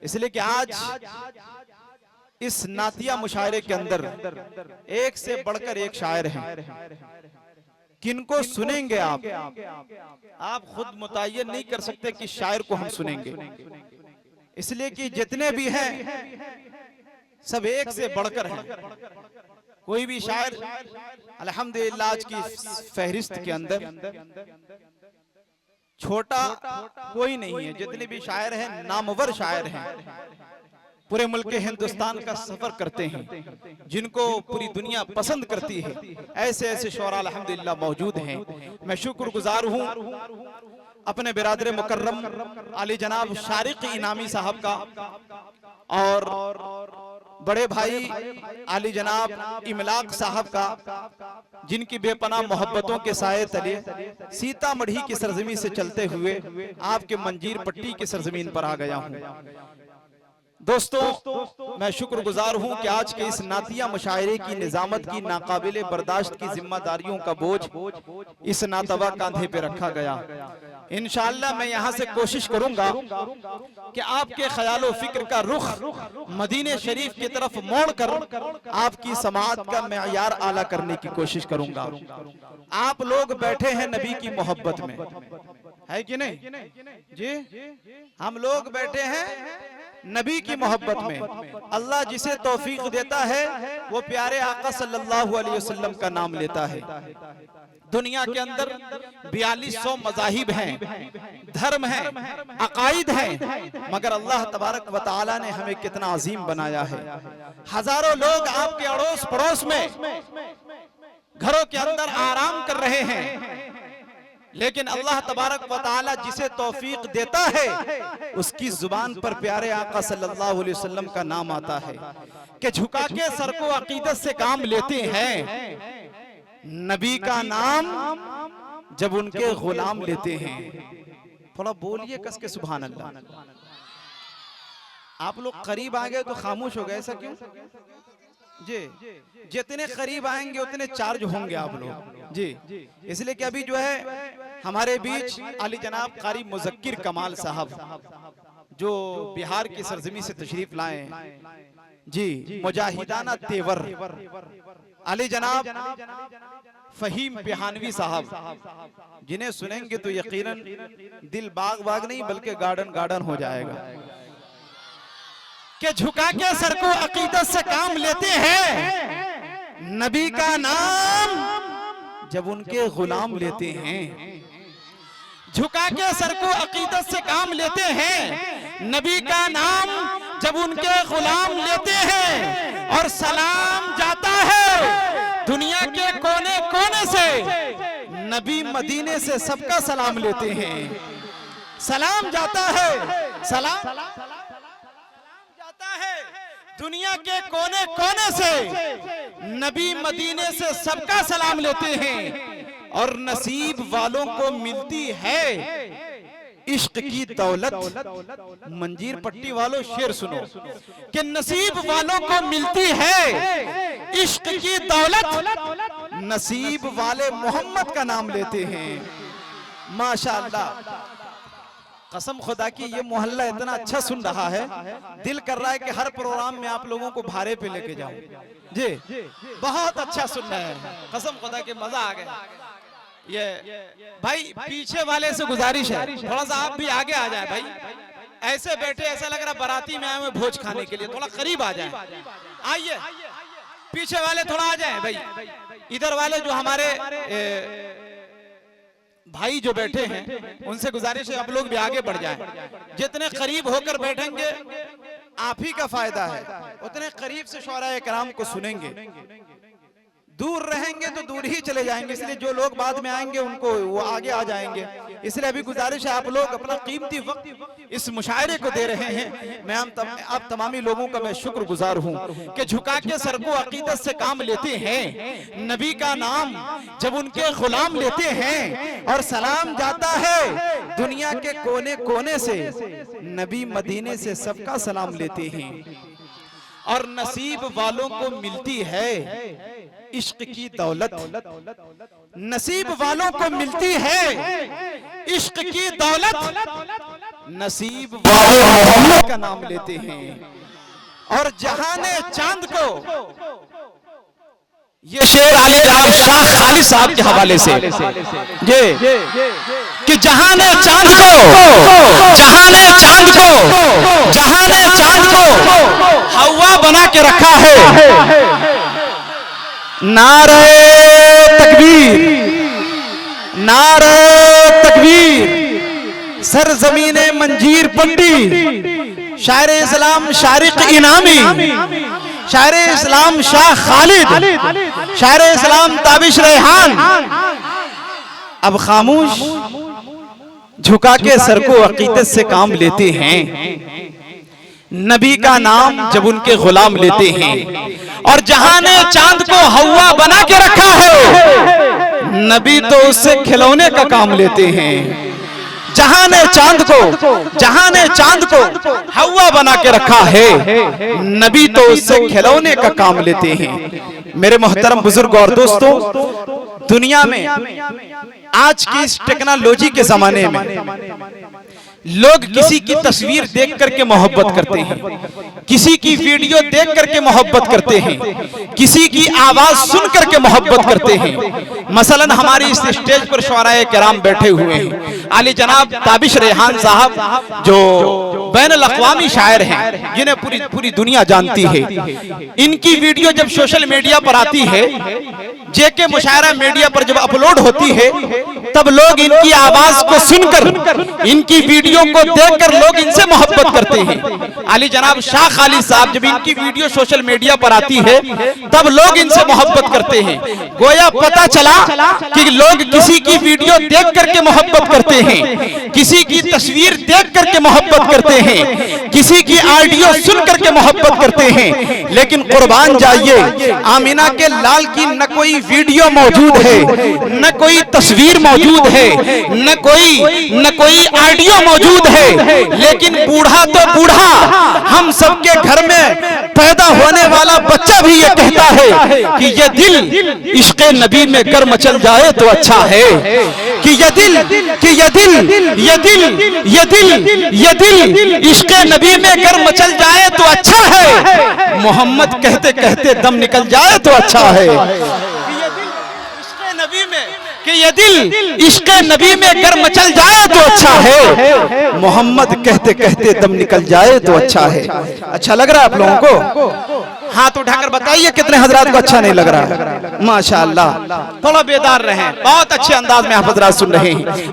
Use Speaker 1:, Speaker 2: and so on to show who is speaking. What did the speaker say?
Speaker 1: इसलिए कि आज इस नातिया मुशायरे के अंदर एक से बढ़कर एक शायर हैं, किनको सुनेंगे आप खुद मुतय्यन नहीं कर सकते कि शायर को हम सुनेंगे। इसलिए कि जितने भी हैं सब एक से बढ़कर हैं। कोई भी शायर अल्हम्दुलिल्लाह आज की फहरिस्त के अंदर छोटा कोई नहीं है। जितने भी शायर हैं नामवर शायर हैं, पूरे मुल्क हिंदुस्तान का सफर करते हैं, जिनको पूरी दुनिया पसंद करती है। ऐसे ऐसे शोरा अल्हम्दुलिल्लाह मौजूद हैं। मैं शुक्रगुजार हूँ अपने बिरादर मुकर्रम आली जनाब शारिक इनामी साहब का और बड़े भाई आली जनाब इमलाक साहब का, जिनकी बेपनाह मोहब्बतों के साए तले सीतामढ़ी की सरजमीन से चलते हुए आपके मंजीर पट्टी की सरजमीन पर आ गया हूँ। दोस्तों, मैं शुक्रगुजार हूं कि आज के इस नातिया मुशायरे की निजामत की नाकाबिले बर्दाश्त की जिम्मेदारियों का बोझ इस नातवा कांधे पे रखा गया। इंशाअल्लाह मैं यहां से कोशिश करूंगा कि आपके ख्यालो फिक्र का रुख मदीने शरीफ की तरफ मोड़कर आपकी समाअत का मेयार आला करने की कोशिश करूंगा। आप लोग बैठे हैं नबी की मोहब्बत में, है कि नहीं जी? हम लोग बैठे हैं नबी की मोहब्बत में। अल्लाह जिसे तौफीक देता है वो प्यारे आका सल्लल्लाहु अलैहि वसल्लम का नाम लेता है। दुनिया के अंदर 4200 मज़ाहिब हैं, धर्म हैं, अकाइद हैं, मगर अल्लाह तबारक व तआला ने हमें कितना अजीम बनाया है। हजारों लोग आपके अड़ोस पड़ोस में घरों के अंदर आराम कर रहे हैं, लेकिन अल्लाह तबारक व तआला जिसे तौफीक देता है उसकी जुबान पर प्यारे आका सल्लल्लाहु अलैहि वसल्लम का नाम आता है कि झुका के सर को अकीदत से काम लेते हैं। नबी का नाम जब उनके गुलाम लेते हैं, थोड़ा बोलिए कस के सुभान अल्लाह। आप लोग करीब आ गए तो खामोश हो गए, ऐसा क्यों जी? जितने करीब आएंगे उतने चार्ज होंगे आप लोग जी। इसलिए कि अभी जो है हमारे बीच आली जनाब कारी मुज़क्किर कमाल साहब जो बिहार की सरजमी से तशरीफ लाए जी, मुजाहिदाना तेवर आली जनाब फहीम बिहानवी साहब, जिन्हें सुनेंगे तो यकीनन दिल बाग बाग नहीं बल्कि गार्डन गार्डन हो जाएगा कि झुका के सर को अकीदत से काम लेते हैं। नबी का नाम जब उनके गुलाम लेते हैं, झुका के सर को अकीदत से काम लेते हैं। नबी का नाम जब उनके गुलाम लेते हैं और सलाम जाता है दुनिया के कोने कोने से, नबी मदीने से सबका सलाम लेते हैं। सलाम जाता है, सलाम दुनिया के कोने कोने से, नबी मदीने से सबका सलाम लेते हैं। और नसीब वालों को मिलती है इश्क की दौलत। मंजीर पट्टी वालों शेर सुनो कि नसीब वालों को मिलती है इश्क की दौलत। नसीब वाले मोहम्मद का नाम लेते हैं। माशाअल्लाह, कसम खुदा की ये मोहल्ला इतना अच्छा सुन रहा है, दिल कर रहा है कि हर प्रोग्राम में आप लोगों को भारे पे लेके जाऊं जी। बहुत अच्छा सुन रहे हैं, कसम खुदा के मजा आ गया। ये भाई पीछे वाले से गुजारिश है थोड़ा सा आप भी आगे आ जाए भाई। ऐसे बैठे ऐसा लग रहा बाराती में आए हुए भोज खाने के लिए, थोड़ा करीब आ जाए। आइए पीछे वाले थोड़ा आ जाए भाई। इधर वाले जो हमारे भाई जो बैठे हैं उनसे गुजारिश है आप लोग भी आगे बढ़ जाएं। जितने करीब होकर बैठेंगे आप ही का फायदा है, उतने करीब से शोराए किराम को सुनेंगे। दूर रहेंगे तो दूर ही चले जाएंगे, इसलिए जो लोग बाद में आएंगे उनको वो आगे आ जाएंगे। इसलिए अभी गुजारिश है आप लोग अपना कीमती वक्त इस मुशायरे को दे रहे हैं। मैं आप तमामी लोगों का मैं शुक्रगुजार हूँ कि झुका के सर को अकीदत से काम लेते हैं। नबी का नाम जब उनके गुलाम लेते हैं और सलाम जाता है दुनिया के कोने कोने से, नबी मदीने से सबका सलाम लेते हैं। और नसीब वालों को मिलती है इश्क की दौलत। नसीब वालों को मिलती है इश्क की दौलत। नसीब वाले मोहम्मद का नाम लेते हैं। और जहाने चांद को, ये शेर आले जनाब शाह खालिद साहब के हवाले से ये कि जहाने चांद को, जहाने चांद को, जहाने चांद को हवा बना के रखा है। नारे तकबीर, नारे तकबीर। सरजमीने मंजीर पट्टी, शायर इस्लाम शारिक इनामी, शायर इस्लाम शाह खालिद, शायर इस्लाम ताबिश रेहान। अब खामोश झुका के सर को अकीदत से काम लेते हैं। नबी का नाम जब उनके गुलाम लेते हैं। और जहाने चांद को हवा बना के रखा है, नबी तो उससे खिलौने का काम लेते हैं। जहाने चांद को, जहाने चांद को हवा बना के रखा है, नबी तो उससे खिलौने का काम लेते हैं। मेरे मोहतरम बुजुर्ग और दोस्तों, दुनिया में आज की इस टेक्नोलॉजी के जमाने में लोग किसी की तस्वीर देख करके मोहब्बत करते हैं, किसी की वीडियो देख करके मोहब्बत करते हैं, किसी की आवाज सुन करके मोहब्बत करते हैं। मसलन हमारी इस स्टेज पर शुअराए किराम बैठे हुए हैं। आली जनाब ताबिश रेहान साहब जो बैनुल अक़वामी शायर हैं, जिन्हें पूरी दुनिया जानती है, इनकी वीडियो जब सोशल मीडिया पर आती है, जेके मुशायरा मीडिया पर जब अपलोड होती है, तब लोग इनकी आवाज को सुनकर, इनकी वीडियो को देखकर लोग इनसे मोहब्बत करते हैं। आली जनाब शाह खालिद साहब जब इनकी वीडियो सोशल मीडिया पर आती है, तब लोग इनसे मोहब्बत करते हैं। गोया पता चला कि लोग किसी की वीडियो देख करके मोहब्बत करते हैं, किसी की तस्वीर देख करके मोहब्बत करते हैं, किसी की ऑडियो सुन करके मोहब्बत करते हैं। लेकिन कुर्बान जाइए, आमिना के लाल की न कोई वीडियो मौजूद है, न कोई तस्वीर मौजूद है, न कोई ऑडियो मौजूद है, लेकिन बूढ़ा तो बूढ़ा, हम सबके घर में पैदा होने वाला बच्चा भी ये कहता है कि ये दिल इश्क़े नबी में गर मचल जाए तो अच्छा है। कि ये दिल, कि ये दिल, ये दिल, ये दिल, ये दिल इश्क़े नबी में गर मचल जाए तो अच्छा है। मोहम्मद कहते कहते दम निकल जाए तो अच्छा है। कि ये दिल इश्क़े नबी में गर मचल जाए तो अच्छा है। मोहम्मद कहते कहते दम निकल जाए तो अच्छा है। अच्छा लग रहा है आप लोगों को? हाथ उठाकर बताइए कितने हजरात को अच्छा नहीं लग रहा है। माशाअल्लाह, थोड़ा बेदार रहें, बहुत अच्छे अंदाज में आप हजरात सुन रहे हैं।